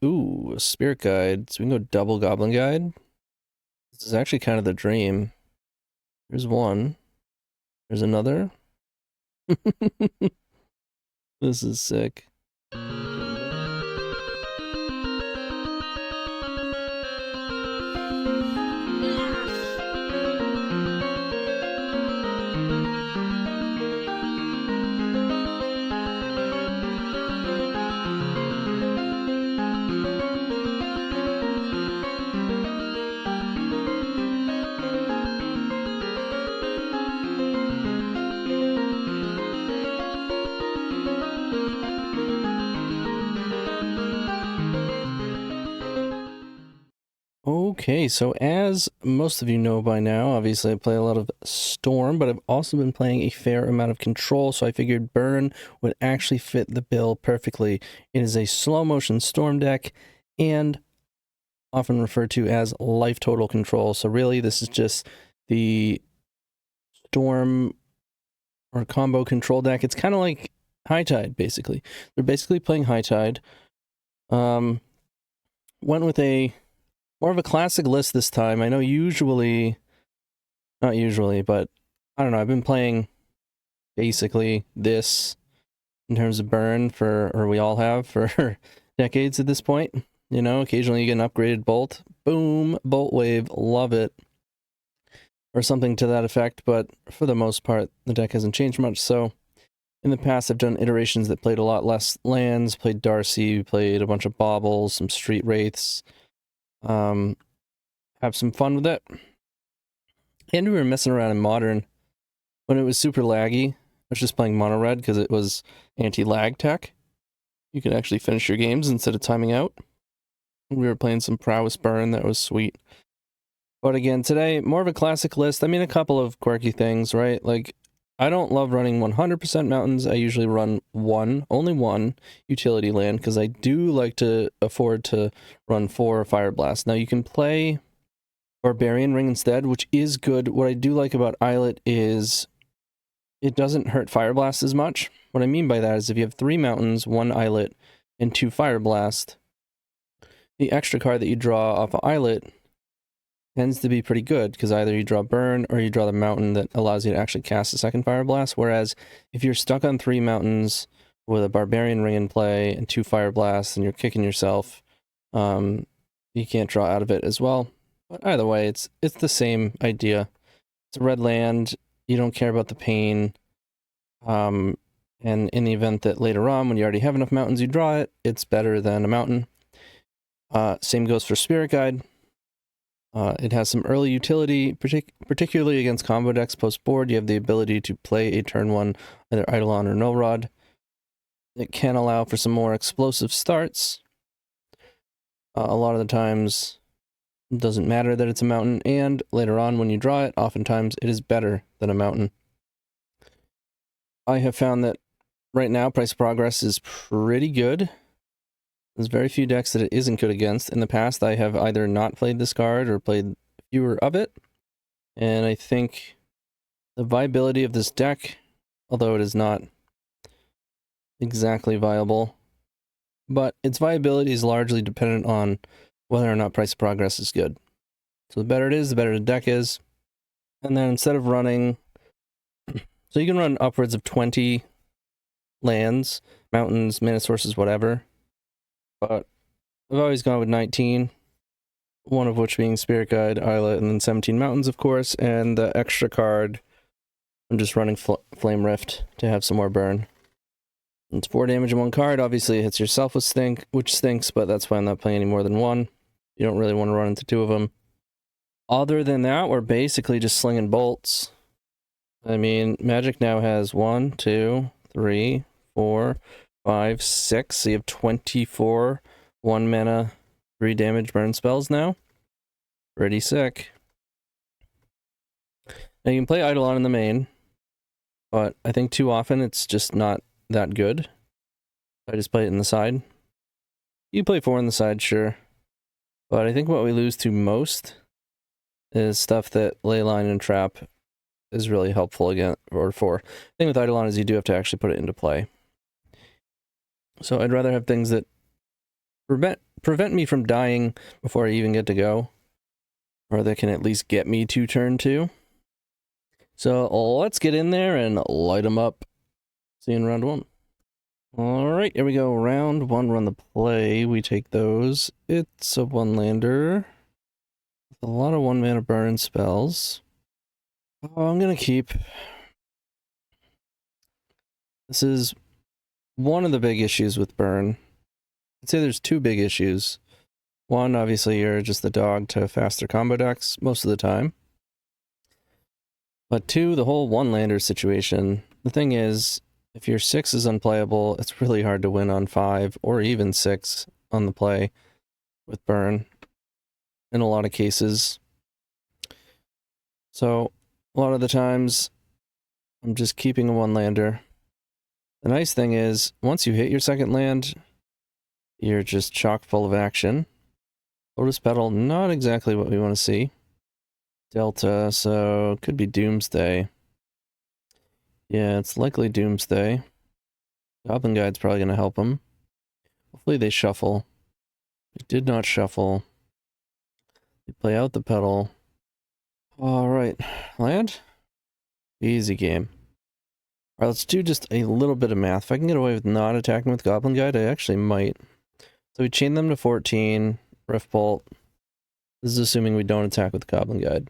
Ooh, a Spirit Guide. So we can go double Goblin Guide. This is actually kind of the dream. There's one. There's another. This is sick. Okay, so as most of you know by now, obviously I play a lot of Storm, but I've also been playing a fair amount of Control, so I figured Burn would actually fit the bill perfectly. It is a slow motion Storm deck, and often referred to as life total control. So really, this is just the Storm or combo control deck. It's kind of like High Tide, basically. They're basically playing High Tide. Went with a more of a classic list this time. I know not usually, but I don't know. I've been playing basically this in terms of burn or we all have for decades at this point. You know, occasionally you get an upgraded bolt. Boom, Boltwave, love it. Or something to that effect, but for the most part, the deck hasn't changed much. So in the past, I've done iterations that played a lot less lands, played Darcy, played a bunch of baubles, some street wraiths. Have some fun with it. And we were messing around in Modern when it was super laggy. I was just playing mono red because it was anti-lag tech. You could actually finish your games instead of timing out. We were playing some prowess burn that was sweet. But again, today, more of a classic list. I mean, a couple of quirky things, right? Like, I don't love running 100% mountains. I usually run only one utility land because I do like to afford to run 4 Fireblast. Now, you can play Barbarian Ring instead, which is good. What I do like about Islet is it doesn't hurt Fireblast as much. What I mean by that is if you have 3 mountains, 1 Islet, and 2 Fireblast, the extra card that you draw off of Islet tends to be pretty good because either you draw Burn or you draw the mountain that allows you to actually cast a second Fireblast. Whereas if you're stuck on 3 mountains with a Barbarian Ring in play and 2 Fireblasts and you're kicking yourself, you can't draw out of it as well. But either way, it's the same idea. It's a red land. You don't care about the pain. And in the event that later on, when you already have enough mountains, you draw it, it's better than a mountain. Same goes for Spirit Guide. It has some early utility, particularly against combo decks post-board. You have the ability to play a turn 1 either Eidolon or Null Rod. It can allow for some more explosive starts. A lot of the times, it doesn't matter that it's a mountain, and later on when you draw it, oftentimes it is better than a mountain. I have found that right now, Price of Progress is pretty good. There's very few decks that it isn't good against. In the past, I have either not played this card or played fewer of it. And I think the viability of this deck, although it is not exactly viable, but its viability is largely dependent on whether or not Price of Progress is good. So the better it is, the better the deck is. And then instead of running... So you can run upwards of 20 lands, mountains, mana sources, whatever. But I've always gone with 19, one of which being Spirit Guide, Islet, and then 17 mountains, of course, and the extra card, I'm just running Flame Rift to have some more burn. It's 4 damage in 1 card. Obviously, it hits yourself with which stinks, but that's why I'm not playing any more than 1. You don't really want to run into 2 of them. Other than that, we're basically just slinging bolts. I mean, Magic now has 1, 2, 3, 4... 5, 6, so you have 24 1 mana, 3 damage burn spells now. Pretty sick. Now you can play Eidolon in the main, but I think too often it's just not that good. I just play it in the side. You play 4 in the side, sure. But I think what we lose to most is stuff that Leyline and Trap is really helpful again, or for. The thing with Eidolon is you do have to actually put it into play. So I'd rather have things that prevent me from dying before I even get to go. Or they can at least get me to turn 2. So let's get in there and light them up. See you in round 1. Alright, here we go. Round 1, run the play. We take those. It's a 1-lander. A lot of 1-mana burn spells. Oh, I'm gonna keep. This is one of the big issues with burn. I'd say there's 2 big issues. One, obviously, you're just the dog to faster combo decks most of the time. But 2, the whole 1-lander situation. The thing is, if your 6 is unplayable, it's really hard to win on 5 or even 6 on the play with burn in a lot of cases. So a lot of the times I'm just keeping a 1-lander. The nice thing is once you hit your 2nd land, you're just chock full of action. Lotus Petal, not exactly what we want to see. Delta, so it could be Doomsday. Yeah, it's likely Doomsday. Goblin Guide's probably going to help them. Hopefully they shuffle. They did not shuffle. They play out the petal. Alright, land? Easy game. Alright, let's do just a little bit of math. If I can get away with not attacking with Goblin Guide, I actually might. So we chain them to 14, Rift Bolt. This is assuming we don't attack with Goblin Guide.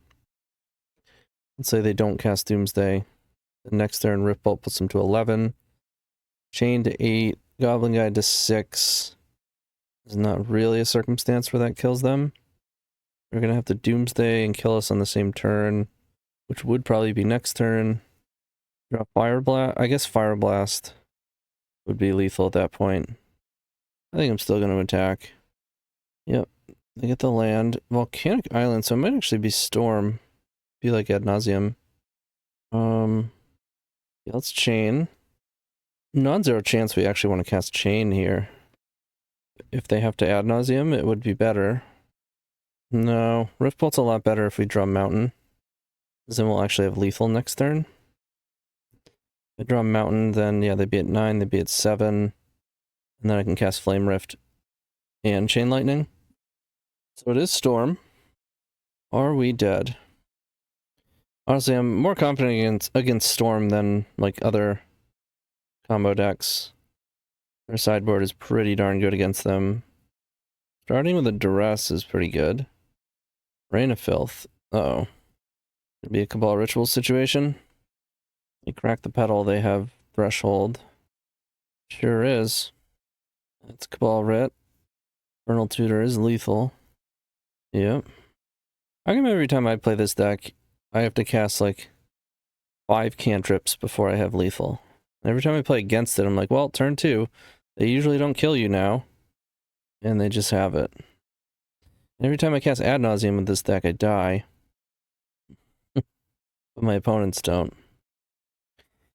Let's say they don't cast Doomsday. The next turn, Rift Bolt puts them to 11. Chain to 8, Goblin Guide to 6. There's not really a circumstance where that kills them. They're going to have to Doomsday and kill us on the same turn, which would probably be next turn. Draw Fireblast. I guess Fireblast would be lethal at that point. I think I'm still going to attack. Yep. They get the land. Volcanic Island, so it might actually be Storm. Be like Ad Nauseam. Yeah, let's chain. Non-zero chance we actually want to cast Chain here. If they have to Ad Nauseam, it would be better. No, Rift Bolt's a lot better if we draw Mountain. Because then we'll actually have lethal next turn. If I draw Mountain, then yeah, they'd be at 9, they'd be at 7. And then I can cast Flame Rift and Chain Lightning. So it is Storm. Are we dead? Honestly, I'm more confident against Storm than like other combo decks. Their sideboard is pretty darn good against them. Starting with a Duress is pretty good. Rain of Filth. Uh-oh. Could be a Cabal Ritual situation. They crack the petal, they have Threshold. Sure is. It's Cabal Rit. Vernal Tutor is lethal. Yep. How come every time I play this deck, I have to cast like 5 cantrips before I have lethal? Every time I play against it, I'm like, well, turn 2. They usually don't kill you now. And they just have it. Every time I cast Ad Nauseam with this deck, I die. But my opponents don't.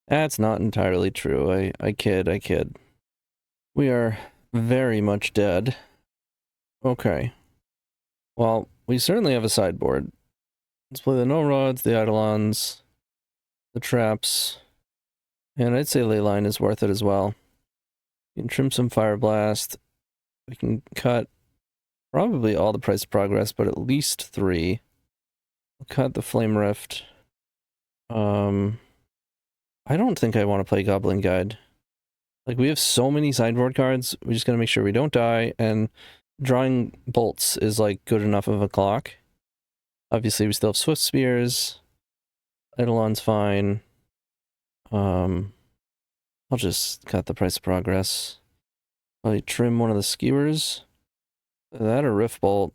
That's not entirely true. I kid. We are very much dead. Okay. Well, we certainly have a sideboard. Let's play the No-Rods, the Eidolons, the Traps, and I'd say Leyline is worth it as well. We can trim some Fireblast. We can cut probably all the Price of Progress, but at least 3. We'll cut the Flame Rift. I don't think I want to play Goblin Guide. Like, we have so many sideboard cards, we just gotta make sure we don't die, and drawing bolts is, like, good enough of a clock. Obviously, we still have Swift Spears. Eidolon's fine. I'll just cut the Price of Progress. Probably trim one of the Skewers. That or Rift Bolt.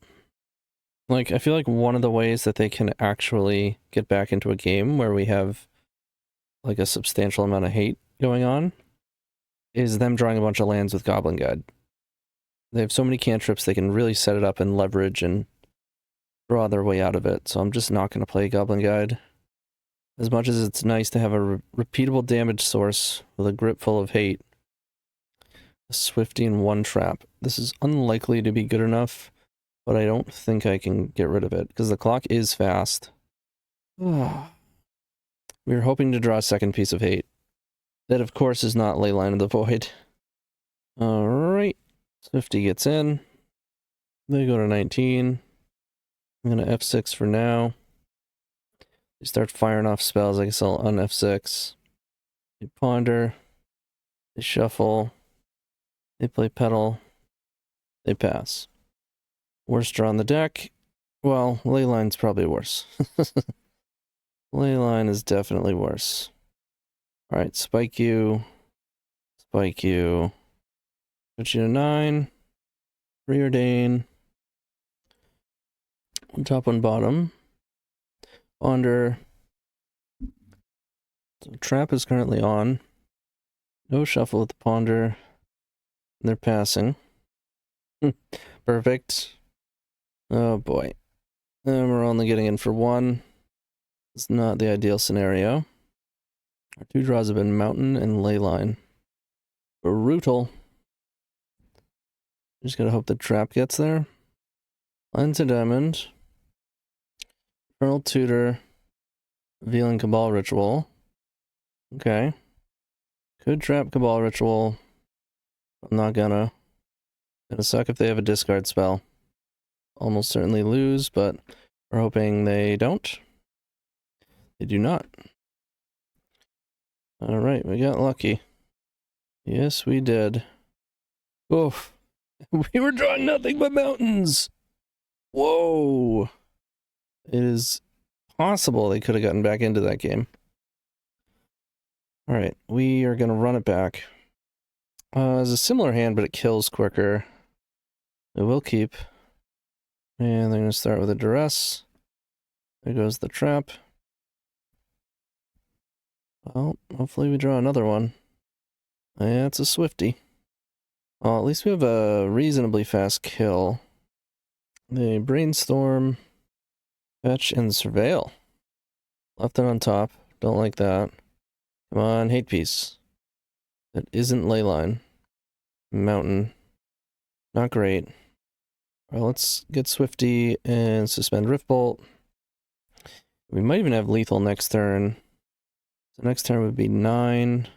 Like, I feel like one of the ways that they can actually get back into a game where we have, like, a substantial amount of hate going on is them drawing a bunch of lands with Goblin Guide. They have so many cantrips, they can really set it up and leverage and draw their way out of it, so I'm just not going to play Goblin Guide. As much as it's nice to have a repeatable damage source with a grip full of hate. A Swifty 1 trap. This is unlikely to be good enough, but I don't think I can get rid of it, because the clock is fast. We were hoping to draw a second piece of hate. That, of course, is not Leyline of the Void. Alright. Swifty gets in. They go to 19. I'm going to F6 for now. They start firing off spells. I guess I'll on F6. They ponder. They shuffle. They play pedal. They pass. Worst draw on the deck. Well, Leyline's probably worse. Leyline is definitely worse. Alright, spike you. Spike you. Put you to 9. Preordain. One top, one bottom. Ponder. So trap is currently on. No shuffle with the ponder. And they're passing. Perfect. Oh boy. And we're only getting in for 1. It's not the ideal scenario. Our 2 draws have been Mountain and Leyline. Brutal. Just gotta hope the trap gets there. Lines of Diamond. Infernal Tutor. Revealing Cabal Ritual. Okay. Could trap Cabal Ritual. I'm not gonna. Gonna suck if they have a discard spell. Almost certainly lose, but we're hoping they don't. They do not. Alright, we got lucky. Yes, we did. Oof. We were drawing nothing but mountains! Whoa! It is possible they could have gotten back into that game. Alright, we are gonna run it back. It's a similar hand, but it kills quicker. It will keep. And they're gonna start with a duress. There goes the trap. Well, hopefully we draw another one. Yeah, it's a Swifty. Well, at least we have a reasonably fast kill. They brainstorm, fetch, and surveil. Left it on top. Don't like that. Come on, hate piece. That isn't Leyline. Mountain. Not great. Well, let's get Swifty and suspend Riftbolt. We might even have lethal next turn. So next turn would be 9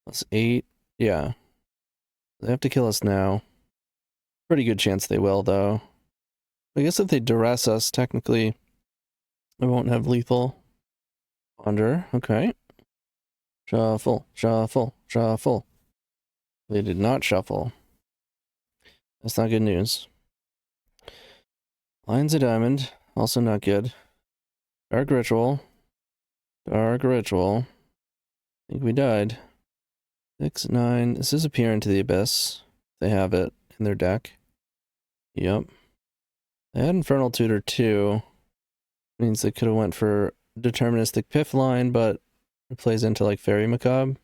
plus 8. Yeah. They have to kill us now. Pretty good chance they will, though. I guess if they duress us, technically, I won't have lethal. Ponder. Okay. Shuffle, shuffle, shuffle. They did not shuffle. That's not good news. Lines of Diamond. Also not good. Dark Ritual. Dark Ritual. I think we died. 6, 9. This is a Peer into the Abyss. They have it in their deck. Yep. They had Infernal Tutor too. Means they could have went for Deterministic Piff line, but it plays into like Fairy Macabre.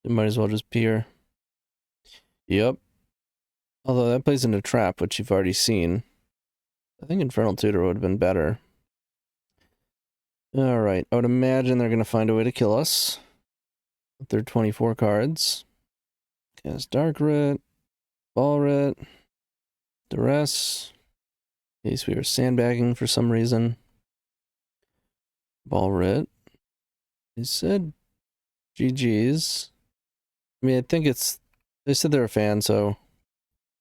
They might as well just Peer. Yep. Although that plays into Trap, which you've already seen. I think Infernal Tutor would have been better. Alright, I would imagine they're going to find a way to kill us. With their 24 cards. Cast Dark Writ, Ball Writ, Duress. In case we were sandbagging for some reason. Ball Writ. They said GG's. I mean, I think it's... They said they're a fan, so...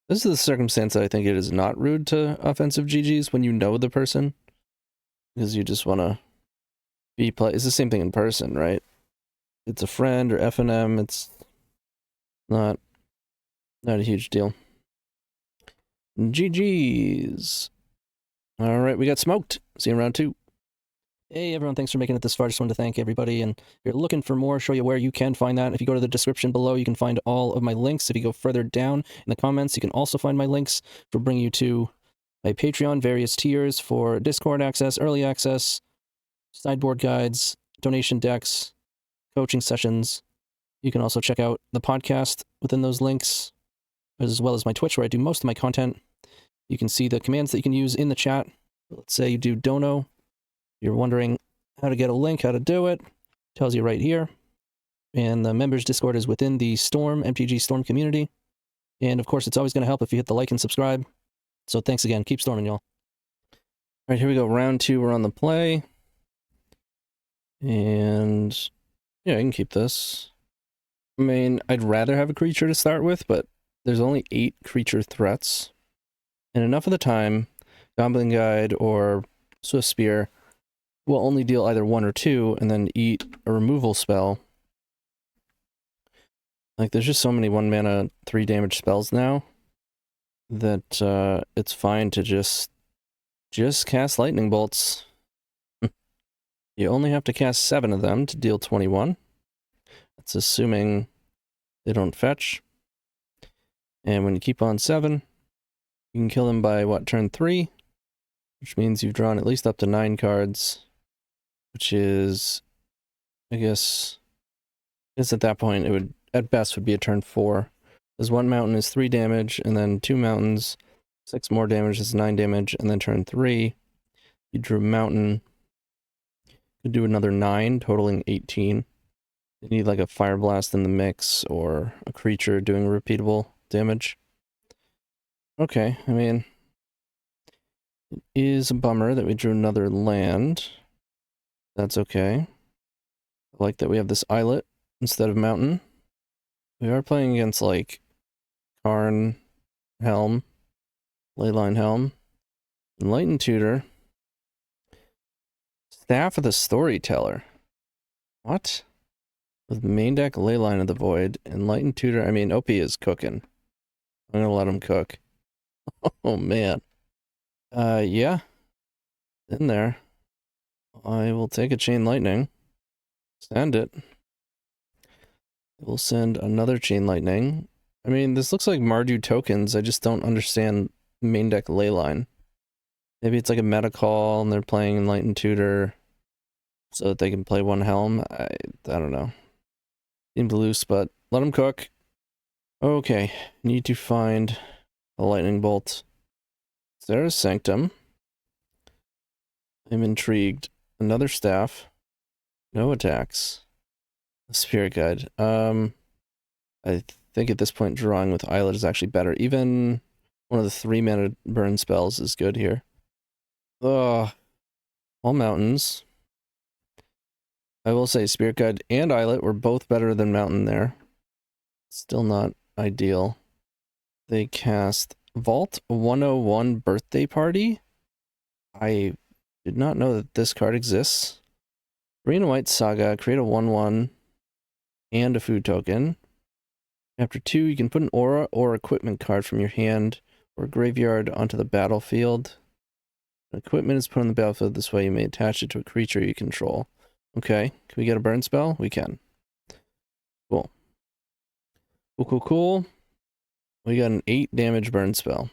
This is the circumstance that I think it is not rude to offensive GG's when you know the person. Because you just want to be play. It's the same thing in person, right? It's a friend or FNM. It's not a huge deal. GG's. All right, we got smoked. See you in round 2. Hey everyone, thanks for making it this far. Just wanted to thank everybody, and if you're looking for more, show you where you can find that. If you go to the description below, you can find all of my links. If you go further down in the comments, you can also find my links for bringing you to my Patreon, various tiers for Discord access, early access, sideboard guides, donation decks, coaching sessions. You can also check out the podcast within those links, as well as my Twitch, where I do most of my content. You can see the commands that you can use in the chat. Let's say you do dono. You're wondering how to get a link, how to do it. Tells you right here. And the members Discord is within the Storm, MTG Storm community. And of course, it's always going to help if you hit the like and subscribe. So thanks again. Keep storming, y'all. All right, here we go. Round 2, we're on the play. And yeah, I can keep this. I mean, I'd rather have a creature to start with, but there's only 8 creature threats. And enough of the time, Goblin Guide or Swift Spear will only deal either 1 or 2 and then eat a removal spell. Like, there's just so many 1 mana, 3 damage spells now that it's fine to just cast lightning bolts. You only have to cast 7 of them to deal 21. That's assuming they don't fetch. And when you keep on 7, you can kill them by, what, turn 3? Which means you've drawn at least up to 9 cards. Which is, I guess at that point, it would, at best, would be a turn 4. Because 1 mountain is 3 damage, and then 2 mountains, 6 more damage is 9 damage, and then turn 3, you drew mountain, could do another 9, totaling 18. You need like a Fireblast in the mix, or a creature doing repeatable damage. Okay, I mean, it is a bummer that we drew another land. That's okay. I like that we have this islet instead of mountain. We are playing against, like, Karn, Helm, Leyline Helm, Enlightened Tutor, Staff of the Storyteller. What? With main deck Leyline of the Void, Enlightened Tutor, I mean, OP is cooking. I'm gonna let him cook. Oh, man. Yeah. In there. I will take a Chain Lightning. Send it. We'll send another Chain Lightning. I mean, this looks like Mardu Tokens. I just don't understand main deck Leyline. Maybe it's like a meta call and they're playing Enlightened Tutor so that they can play 1 Helm. I don't know. Seems loose, but let them cook. Okay, need to find a lightning bolt. There's Sanctum. I'm intrigued. Another staff. No attacks. A Spirit Guide. I think at this point drawing with Islet is actually better. Even one of the 3 mana burn spells is good here. Ugh. All mountains. I will say Spirit Guide and Islet were both better than Mountain there. Still not ideal. They cast Vault 101 Birthday Party. I did not know that this card exists. Green and White Saga, create a 1/1 and a food token. After 2, you can put an aura or equipment card from your hand or graveyard onto the battlefield. Equipment is put on the battlefield this way. You may attach it to a creature you control. Okay, can we get a burn spell? We can. Cool. Cool. We got an 8 damage burn spell.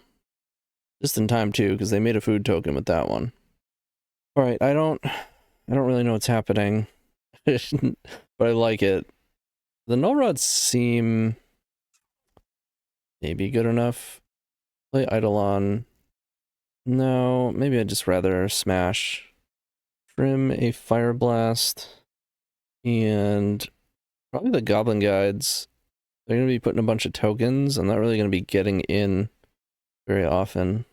Just in time too, because they made a food token with that one. Alright, I don't really know what's happening. But I like it. The null rods seem maybe good enough. Play Eidolon. No, maybe I'd just rather smash. Trim a Fireblast. And probably the Goblin Guides. They're going to be putting a bunch of tokens. I'm not really going to be getting in very often.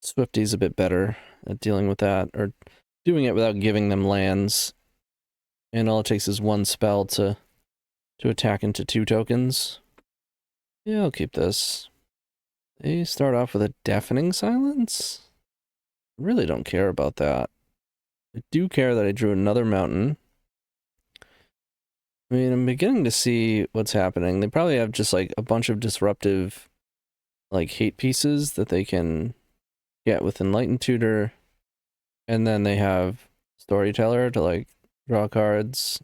Swifty's a bit better at dealing with that, or doing it without giving them lands. And all it takes is 1 spell to attack into 2 tokens. Yeah, I'll keep this. They start off with a Deafening Silence? I really don't care about that. I do care that I drew another mountain. I mean, I'm beginning to see what's happening. They probably have just like a bunch of disruptive, like, hate pieces that they can get with Enlightened Tutor. And then they have Storyteller to, like, draw cards.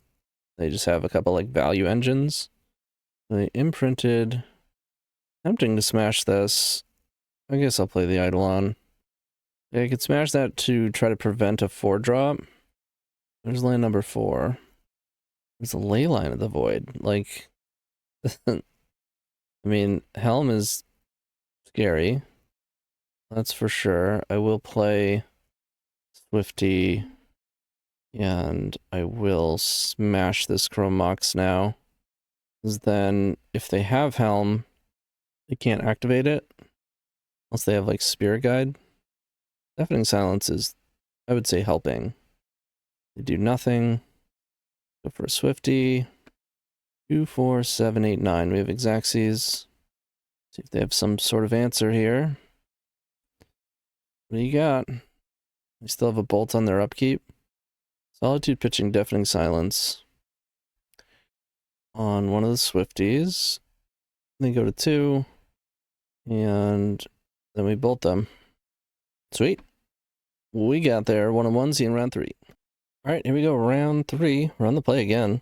They just have a couple, like, value engines. They imprinted. Tempting to smash this. I guess I'll play the Eidolon. Yeah, I could smash that to try to prevent a 4-drop. There's land number 4. There's a Leyline of the Void. Like, I mean, Helm is scary. That's for sure. I will play Swifty, and I will smash this Chrome Mox now. Because then, if they have Helm, they can't activate it. Unless they have, like, Spirit Guide. Deafening Silence is, I would say, helping. They do nothing. Go for a Swifty. 2, 4, 7, 8, 9. We have Xaxes. See if they have some sort of answer here. What do you got? They still have a bolt on their upkeep. Solitude pitching Deafening Silence on one of the Swifties. They go to 2. And then we bolt them. Sweet. We got there. 1-1, see in round 3. Alright, here we go. Round 3. We're on the play again.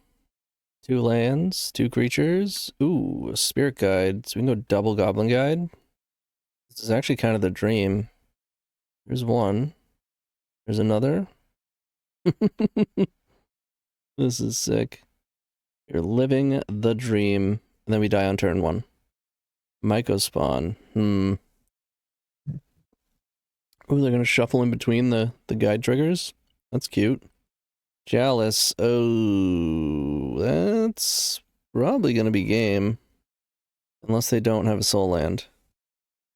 2 lands, 2 creatures. Ooh, a Spirit Guide. So we can go double Goblin Guide. This is actually kind of the dream. There's one. There's another. This is sick. You're living the dream. And then we die on turn 1. Mycospawn. Ooh, they're going to shuffle in between the guide triggers. That's cute. Chalice. Oh, that's probably going to be game. Unless they don't have a soul land.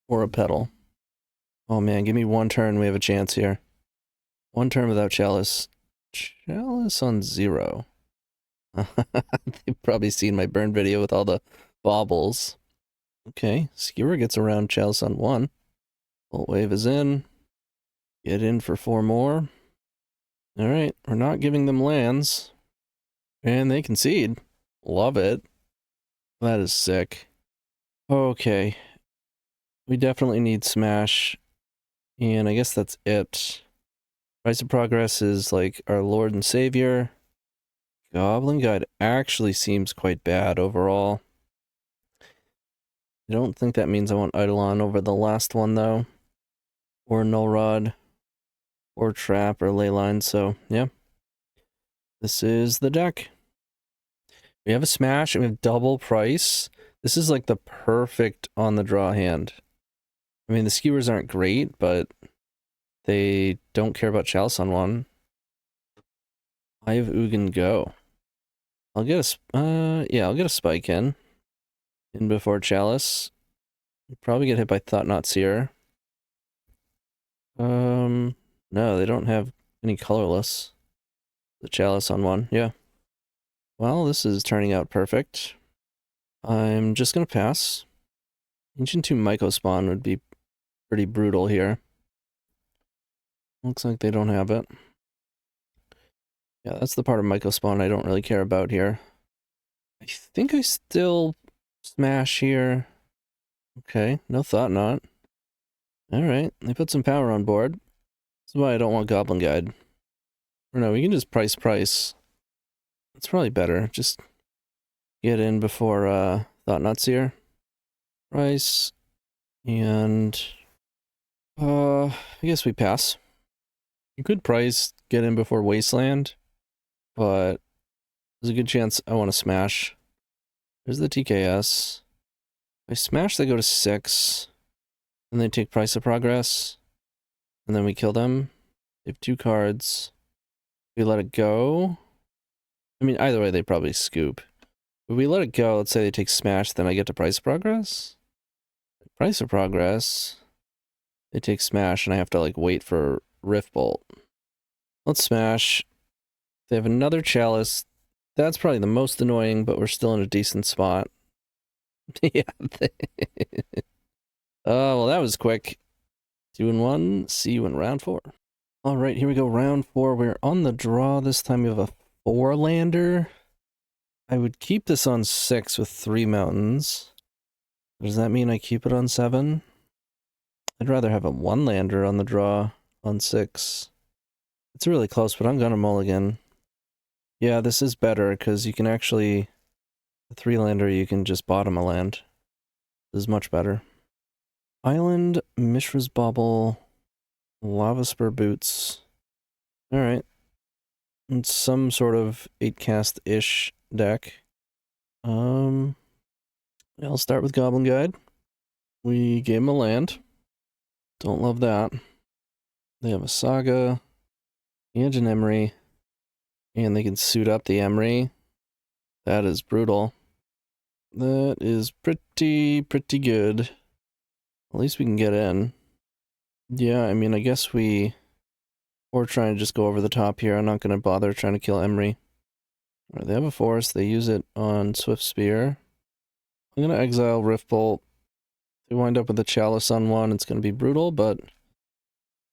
Or a petal. Oh man, give me 1 turn. We have a chance here. 1 turn without Chalice. Chalice on 0. They've probably seen my burn video with all the baubles. Okay, Skewer gets around Chalice on 1. Boltwave is in. Get in for 4 more. Alright, we're not giving them lands. And they concede. Love it. That is sick. Okay. We definitely need Smash. And I guess that's it. Price of Progress is like our Lord and Savior. Goblin Guide actually seems quite bad overall. I don't think that means I want Eidolon over the last one, though. Or Null Rod. Or Trap or Leyline, so yeah. This is the deck. We have a Smash and we have double price. This is like the perfect on the draw hand. I mean, the skewers aren't great, but they don't care about Chalice on 1. I have Ugin go. I'll get a, I'll get a Spike in before Chalice. Probably get hit by Thought-Knot Seer. No, they don't have any colorless. The Chalice on 1, yeah. Well, this is turning out perfect. I'm just gonna pass. Ancient Tomb Mycospawn would be pretty brutal here. Looks like they don't have it. Yeah, that's the part of Mycospawn I don't really care about here. I think I still smash here. Okay, no Thought-Knot. Alright, they put some power on board. This is why I don't want Goblin Guide. Or no, we can just price. That's probably better. Just get in before Thought-Knot Seer. Price. And I guess we pass. You could price, get in before Wasteland, but there's a good chance I want to smash. There's the TKS. If I smash, they go to 6. And they take Price of Progress. And then we kill them. They have 2 cards. We let it go. I mean, either way, they probably scoop. If we let it go, let's say they take Smash, then I get to Price of Progress. Price of Progress. They take Smash, and I have to, like, wait for Rift Bolt. Let's Smash. They have another Chalice. That's probably the most annoying, but we're still in a decent spot. Yeah. Well, that was quick. 2-1. See you in round 4. All right, here we go. Round 4. We're on the draw. This time we have a 4-lander. I would keep this on 6 with 3 mountains. Does that mean I keep it on 7? I'd rather have a 1-lander on the draw on 6. It's really close, but I'm gonna mulligan. Yeah, this is better because you can actually, the 3-lander, you can just bottom a land. This is much better. Island, Mishra's Bauble, Lava Spur Boots. Alright. It's some sort of 8-cast-ish deck. I'll start with Goblin Guide. We gave him a land. Don't love that. They have a Saga and an Emery. And they can suit up the Emery. That is brutal. That is pretty good. At least we can get in. Yeah, I mean, I guess we're trying to just go over the top here. I'm not going to bother trying to kill Emery. Right, they have a forest. They use it on Swift Spear. I'm going to exile Rift Bolt. If we wind up with a Chalice on 1, it's going to be brutal, but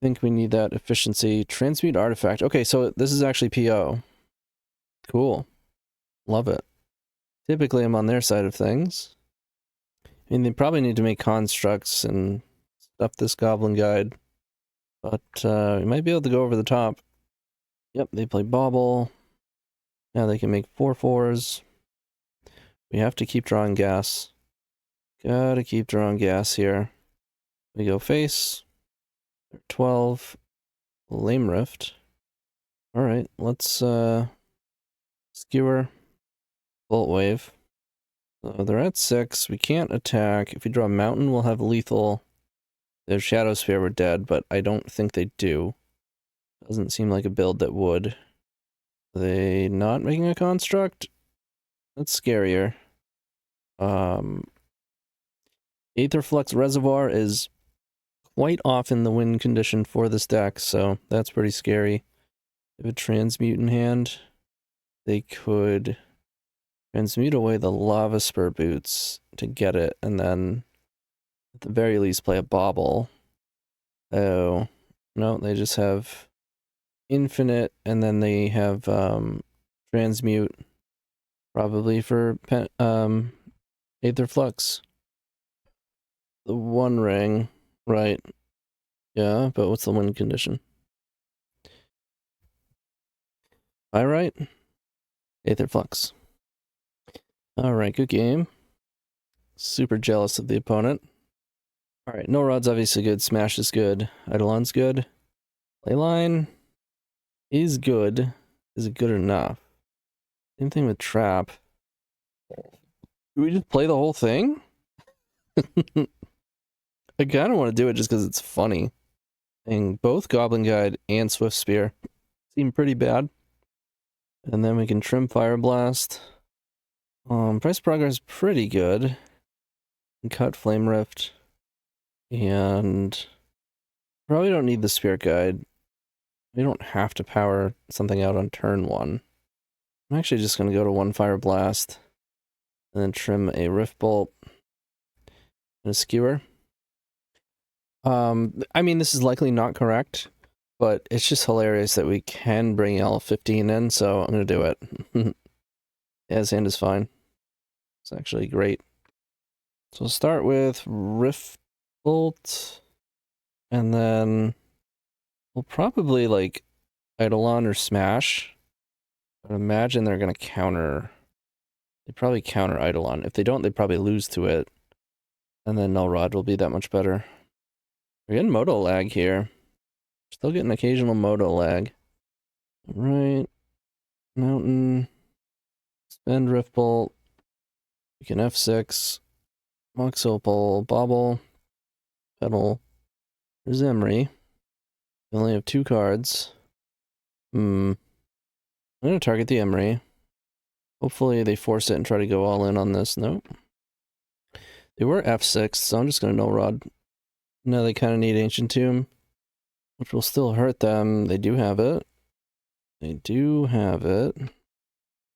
think we need that efficiency. Transmute artifact. Okay, so this is actually PO. Cool. Love it. Typically, I'm on their side of things. I mean, they probably need to make constructs and stuff this Goblin guide. But we might be able to go over the top. Yep, they play Bauble. Now they can make 4/4s. We have to keep drawing gas. Gotta keep drawing gas here. We go face. 12. Lame Rift. Alright, let's skewer. Boltwave. So they're at 6. We can't attack. If we draw a mountain, we'll have lethal. Their Shadow Sphere were dead, but I don't think they do. Doesn't seem like a build that would. Are they not making a construct? That's scarier. Aetherflux Reservoir is quite often the win condition for this deck, so that's pretty scary. If a transmute in hand, they could transmute away the Lava Spur Boots to get it, and then at the very least play a Bauble. Oh, no, they just have Infinite, and then they have Transmute, probably for Aetherflux. The One Ring, right. Yeah, but what's the win condition? Alright. Aetherflux. Alright, good game. Super jealous of the opponent. Alright, No Rod's obviously good. Smash is good. Eidolon's good. Playline is good. Is it good enough? Same thing with Trap. Do we just play the whole thing? I kind of want to do it just because it's funny. And both Goblin Guide and Swift Spear seem pretty bad. And then we can trim Fireblast. Price progress pretty good. And cut Flame Rift. And probably don't need the Spirit Guide. We don't have to power something out on turn 1. I'm actually just going to go to 1 Fireblast. And then trim a Rift Bolt. And a Skewer. I mean, this is likely not correct, but it's just hilarious that we can bring L15 in, so I'm going to do it. Yeah, his hand is fine. It's actually great. So we'll start with Rift Bolt, and then we'll probably, like, Eidolon or Smash. I would imagine they're going to counter... They probably counter Eidolon. If they don't, they probably lose to it. And then Null Rod will be that much better. We're getting Moto lag here. Still getting occasional Moto lag. Right. Mountain. Spend Rift Bolt. We can F6. Mox Opal. Bauble. Petal. There's Emery. We only have 2 cards. I'm going to target the Emery. Hopefully they force it and try to go all in on this. Nope. They were F6, so I'm just going to Null Rod. No, they kind of need Ancient Tomb, which will still hurt them. They do have it. They do have it.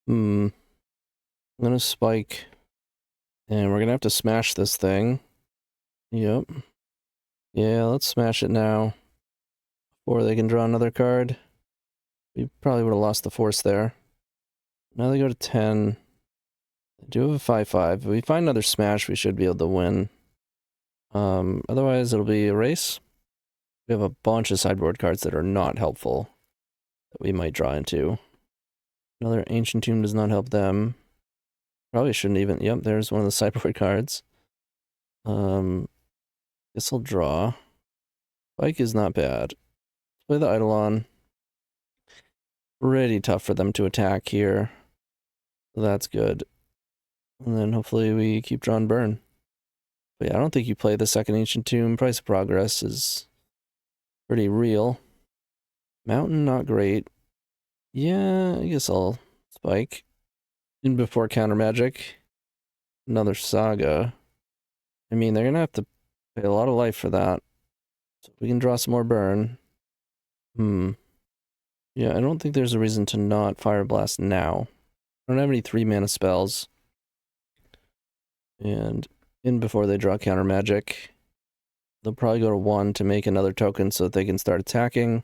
I'm going to spike. And we're going to have to smash this thing. Yep. Yeah, let's smash it now. Before they can draw another card. We probably would have lost the force there. Now they go to 10. They do have a 5/5. If we find another smash, we should be able to win. Otherwise, it'll be a race. We have a bunch of sideboard cards that are not helpful that we might draw into. Another Ancient Tomb does not help them. Probably shouldn't even... Yep, there's one of the sideboard cards. Guess I'll draw. Spike is not bad. Play the Eidolon. Pretty tough for them to attack here. So that's good. And then hopefully we keep drawing burn. But yeah, I don't think you play the second Ancient Tomb. Price of Progress is pretty real. Mountain, not great. Yeah, I guess I'll spike. In before Counter Magic. Another Saga. I mean, they're going to have to pay a lot of life for that. So we can draw some more burn. Yeah, I don't think there's a reason to not Fireblast now. I don't have any 3-mana spells. And in before they draw Counter Magic. they'll probably go to 1 to make another token so that they can start attacking.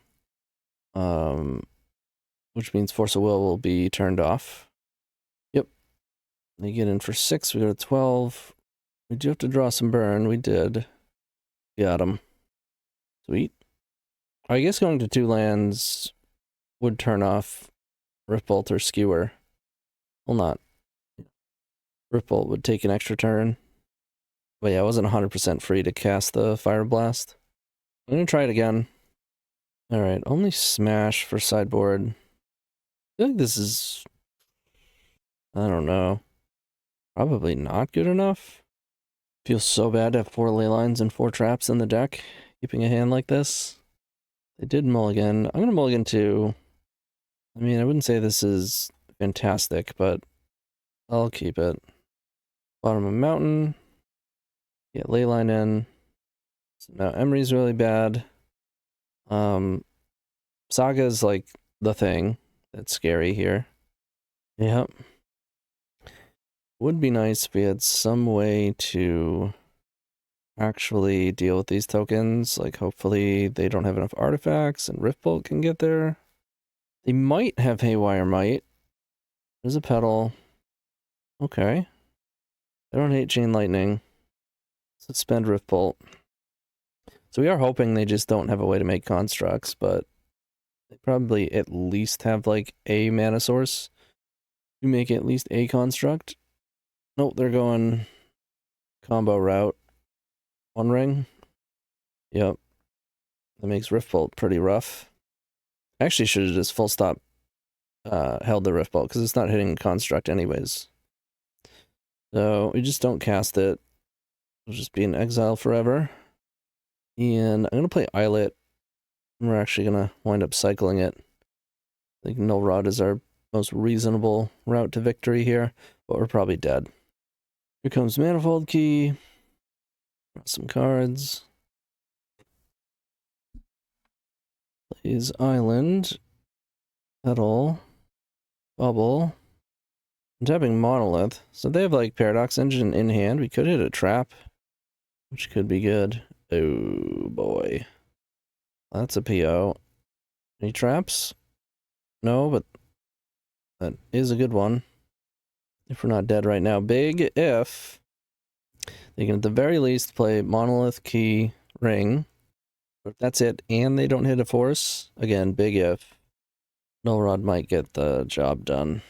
Which means Force of Will be turned off. Yep. They get in for 6, we go to 12. We do have to draw some burn, we did. Got him. Sweet. I guess going to 2 lands would turn off Riftbolt or Skewer. Well, not. Riftbolt would take an extra turn. But yeah, I wasn't 100% free to cast the Fireblast. I'm going to try it again. Alright, only Smash for sideboard. I feel like this is... I don't know. Probably not good enough. Feels so bad to have 4 ley lines and 4 traps in the deck, keeping a hand like this. They did mulligan. I'm going to mulligan too. I mean, I wouldn't say this is fantastic, but I'll keep it. Bottom of mountain. Get ley line in. So now Emery's really bad. Saga's like the thing that's scary here. Yep. Would be nice if we had some way to actually deal with these tokens. Like, hopefully they don't have enough artifacts and Riftbolt can get there. They might have Haywire Might. There's a Petal. Okay. They don't hate Chain Lightning. Suspend Riftbolt. So we are hoping they just don't have a way to make constructs, but they probably at least have like a mana source to make at least a construct. Nope, they're going combo route. 1 ring. Yep. That makes Riftbolt pretty rough. Actually should have just full stop held the Riftbolt because it's not hitting construct anyways. So we just don't cast it. It'll just be in exile forever. And I'm going to play Islet. We're actually going to wind up cycling it. I think Null Rod is our most reasonable route to victory here, but we're probably dead. Here comes Manifold Key. Draw some cards. Plays Island. Petal. Bubble. I'm tapping Monolith. So they have like Paradox Engine in hand. We could hit a trap, which could be good. Oh boy. That's a PO. Any traps? No, but that is a good one. If we're not dead right now. Big if they can at the very least play Monolith, Key, Ring. But if that's it, and they don't hit a force, again, big if. Null Rod might get the job done.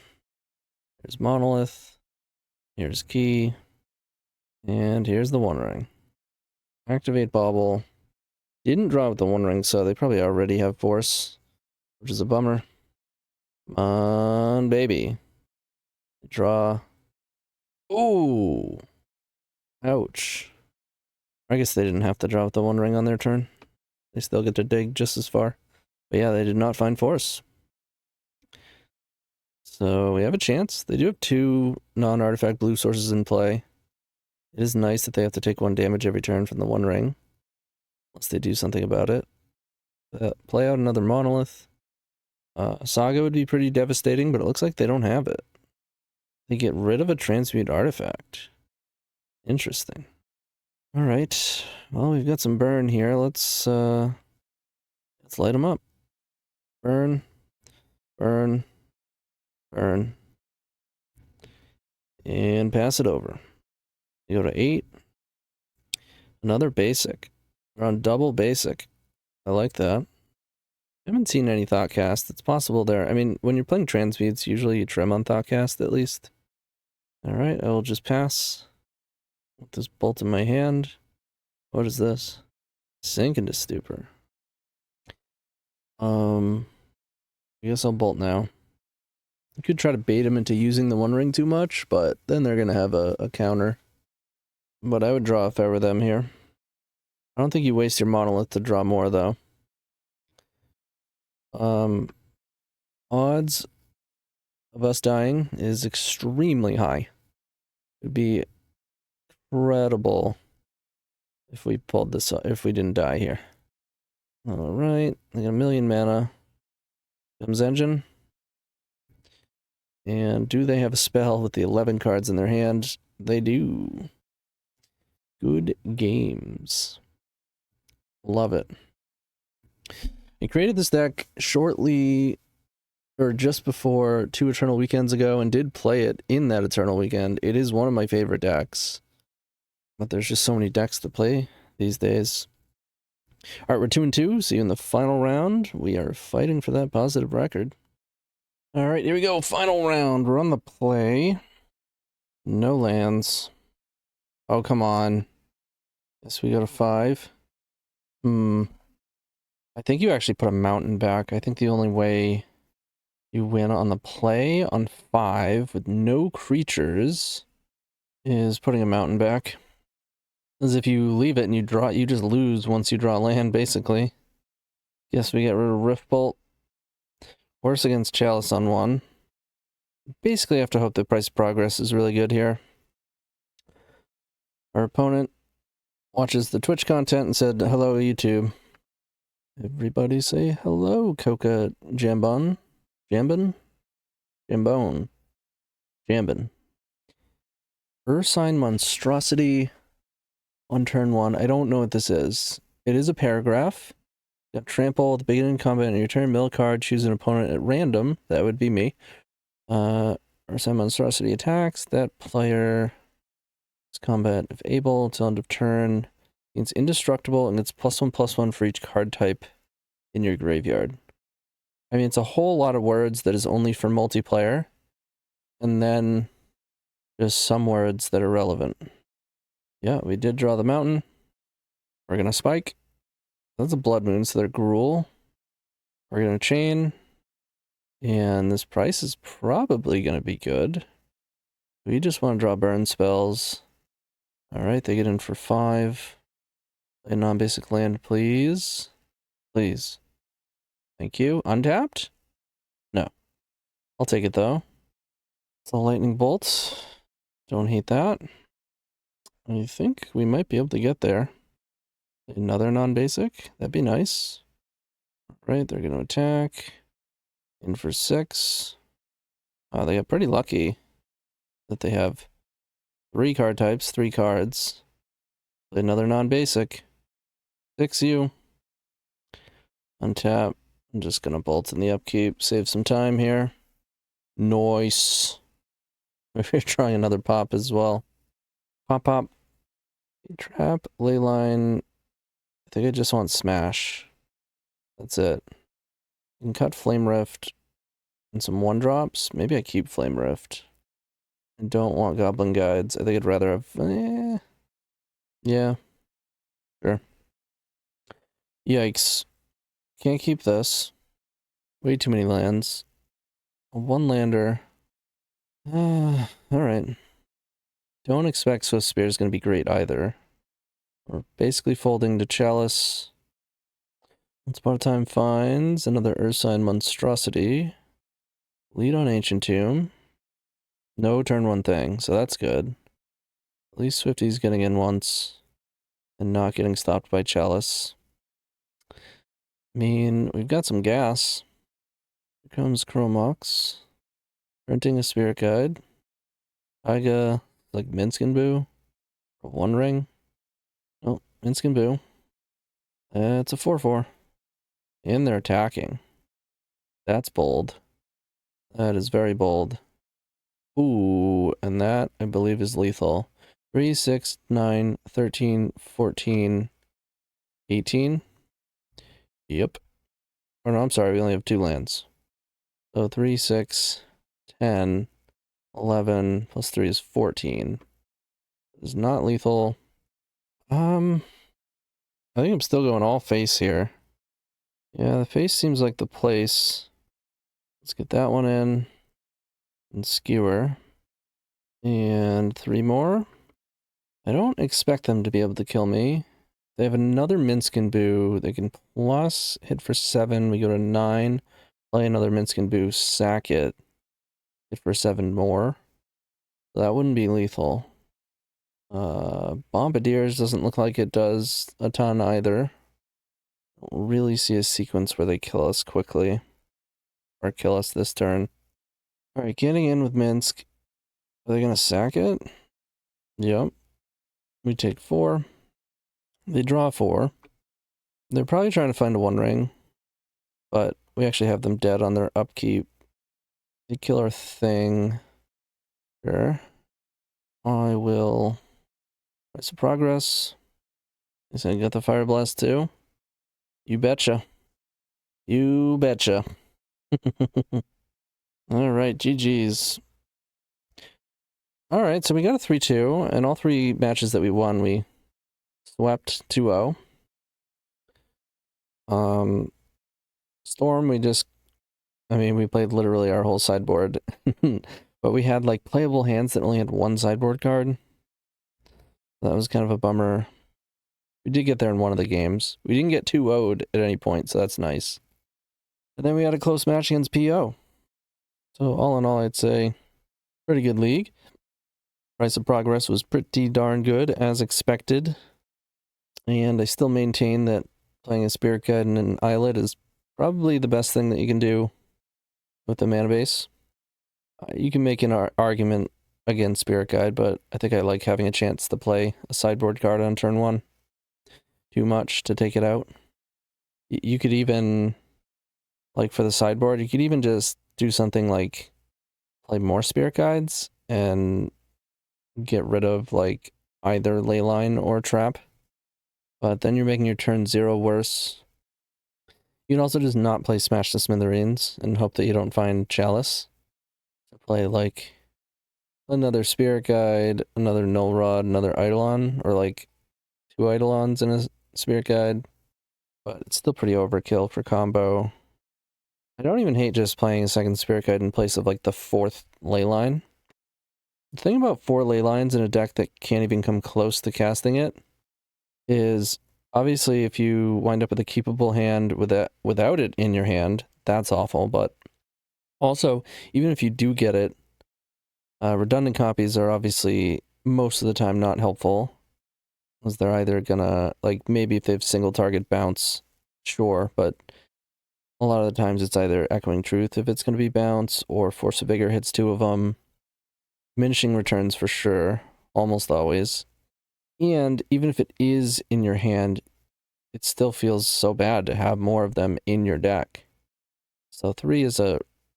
Here's Monolith. Here's Key. And here's the 1 ring. Activate Bauble. Didn't draw with the 1 ring, so they probably already have force, which is a bummer. Come on, baby. Draw. Ooh. Ouch. I guess they didn't have to draw with the 1 ring on their turn. They still get to dig just as far. But yeah, they did not find force. So we have a chance. They do have 2 non-artifact blue sources in play. It is nice that they have to take 1 damage every turn from the 1 ring. Unless they do something about it. Play out another Monolith. Saga would be pretty devastating, but it looks like they don't have it. They get rid of a transmute artifact. Interesting. Alright. Well, we've got some burn here. Let's light them up. Burn. Burn. Burn. And pass it over. You go to 8. Another basic. We're on double basic. I like that. I haven't seen any Thoughtcast. It's possible there. I mean, when you're playing transmutes, usually you trim on Thoughtcast at least. Alright, I will just pass. With this bolt in my hand. What is this? Sink into stupor. I guess I'll bolt now. I could try to bait him into using the 1 ring too much, but then they're gonna have a counter. But I would draw if I were them here. I don't think you waste your Monolith to draw more, though. Odds of us dying is extremely high. It would be incredible if we pulled this up, if we didn't die here. Alright, I got 1,000,000 mana. Comes Engine. And do they have a spell with the 11 cards in their hand? They do. Good games. Love it. I created this deck shortly or just before 2 Eternal Weekends ago and did play it in that Eternal Weekend. It is one of my favorite decks. But there's just so many decks to play these days. All right, we're 2-2. See you in the final round. We are fighting for that positive record. All right, here we go. Final round. We're on the play. No lands. Oh, come on. Yes, we got a 5. I think you actually put a mountain back. I think the only way you win on the play on 5 with no creatures is putting a mountain back. As if you leave it and you draw, you just lose once you draw land, basically. Guess we get rid of Riftbolt. Worse against Chalice on 1. Basically have to hope the price of progress is really good here. Our opponent watches the Twitch content and said, hello, YouTube. Everybody say hello, Coca Jambon. Jambon? Jambone. Jambon. Ursine Monstrosity on turn 1. I don't know what this is. It is a paragraph. You got trample at the beginning of combat in your turn. Mill card. Choose an opponent at random. That would be me. Ursine Monstrosity attacks. That player is combat if able till end of turn. It's indestructible and it's +1/+1 for each card type in your graveyard. I mean, it's a whole lot of words that is only for multiplayer. And then there's some words that are relevant. Yeah, we did draw the mountain. We're going to spike. That's a blood moon, so they're Gruul. We're going to chain. And this price is probably going to be good. We just want to draw burn spells. Alright, they get in for 5. Play non-basic land, please. Please. Thank you. Untapped? No. I'll take it, though. It's a lightning bolt. Don't hate that. I think we might be able to get there. Another non-basic? That'd be nice. Right, they're going to attack. In for 6. They got pretty lucky that they have 3 card types, 3 cards. Another non-basic. 6U. Untap. I'm just going to bolt in the upkeep. Save some time here. Nice. We're trying another pop as well. Pop, pop. Trap, leyline. I think I just want smash. That's it. You can cut Flame Rift and some 1-drops. Maybe I keep Flame Rift. I don't want Goblin Guides. I think I'd rather have... Yeah. Sure. Yikes. Can't keep this. Way too many lands. A 1-lander. Alright. Don't expect Swift Spear is going to be great either. We're basically folding to Chalice. Once Upon a Time finds another Ursine Monstrosity. Lead on Ancient Tomb. No turn 1 thing, so that's good. At least Swifty's getting in once and not getting stopped by Chalice. I mean, we've got some gas. Here comes Chromox. Printing a Spirit Guide. Taiga, like Minskin Boo. For 1 ring. Oh, Minskin Boo. It's a 4/4. And they're attacking. That's bold. That is very bold. Ooh, and that, I believe, is lethal. 3, 6, 9, 13, 14, 18. Yep. Or no, I'm sorry, we only have 2 lands. So 3, 6, 10, 11, plus 3 is 14. It is not lethal. I think I'm still going all face here. Yeah, the face seems like the place. Let's get that one in. And skewer. And 3 more. I don't expect them to be able to kill me. They have another Minskin Boo. They can plus hit for 7. We go to 9. Play another Minskin Boo. Sack it. Hit for 7 more. So that wouldn't be lethal. Bombardiers doesn't look like it does a ton either. Don't really see a sequence where they kill us quickly. Or kill us this turn. Alright, getting in with Minsk. Are they gonna sack it? Yep. We take 4. They draw 4. They're probably trying to find a One Ring, but we actually have them dead on their upkeep. They kill our thing. Sure. I will price of progress. Is I got the Fireblast too? You betcha. You betcha. Alright, GG's. Alright, so we got a 3-2, and all 3 matches that we won, we swept 2-0. Storm, we played literally our whole sideboard. But we had, like, playable hands that only had 1 sideboard card. That was kind of a bummer. We did get there in one of the games. We didn't get 2-0'd at any point, so that's nice. And then we had a close match against PO. So all in all, I'd say pretty good league. Price of progress was pretty darn good, as expected. And I still maintain that playing a Spirit Guide and an Islet is probably the best thing that you can do with the mana base. You can make an argument against Spirit Guide, but I think I like having a chance to play a sideboard card on turn 1. Too much to take it out. You could even, like for the sideboard, you could even just do something like play more Spirit Guides and get rid of like either Leyline or Trap. But then you're making your turn 0 worse. You can also just not play Smash the Smithereens and hope that you don't find Chalice. To play like another Spirit Guide, another Null Rod, another Eidolon, or like 2 Eidolons in a Spirit Guide. But it's still pretty overkill for combo. I don't even hate just playing a second Spirit Guide in place of like the 4th Leyline. The thing about 4 Leylines in a deck that can't even come close to casting it is obviously if you wind up with a keepable hand without it in your hand, that's awful, but also even if you do get it, redundant copies are obviously most of the time not helpful, because they're either gonna, like, maybe if they have single target bounce, sure, but a lot of the times it's either Echoing Truth if it's going to be bounce, or Force of Vigor hits 2 of them. Diminishing Returns for sure, almost always. And even if it is in your hand, it still feels so bad to have more of them in your deck. So 3 is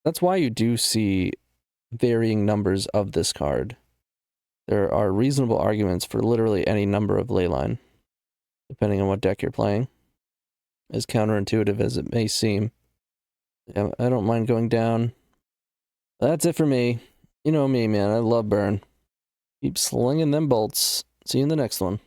that's why you do see varying numbers of this card. There are reasonable arguments for literally any number of Leyline, depending on what deck you're playing. As counterintuitive as it may seem. Yeah, I don't mind going down. That's it for me. You know me, man. I love burn. Keep slinging them bolts. See you in the next one.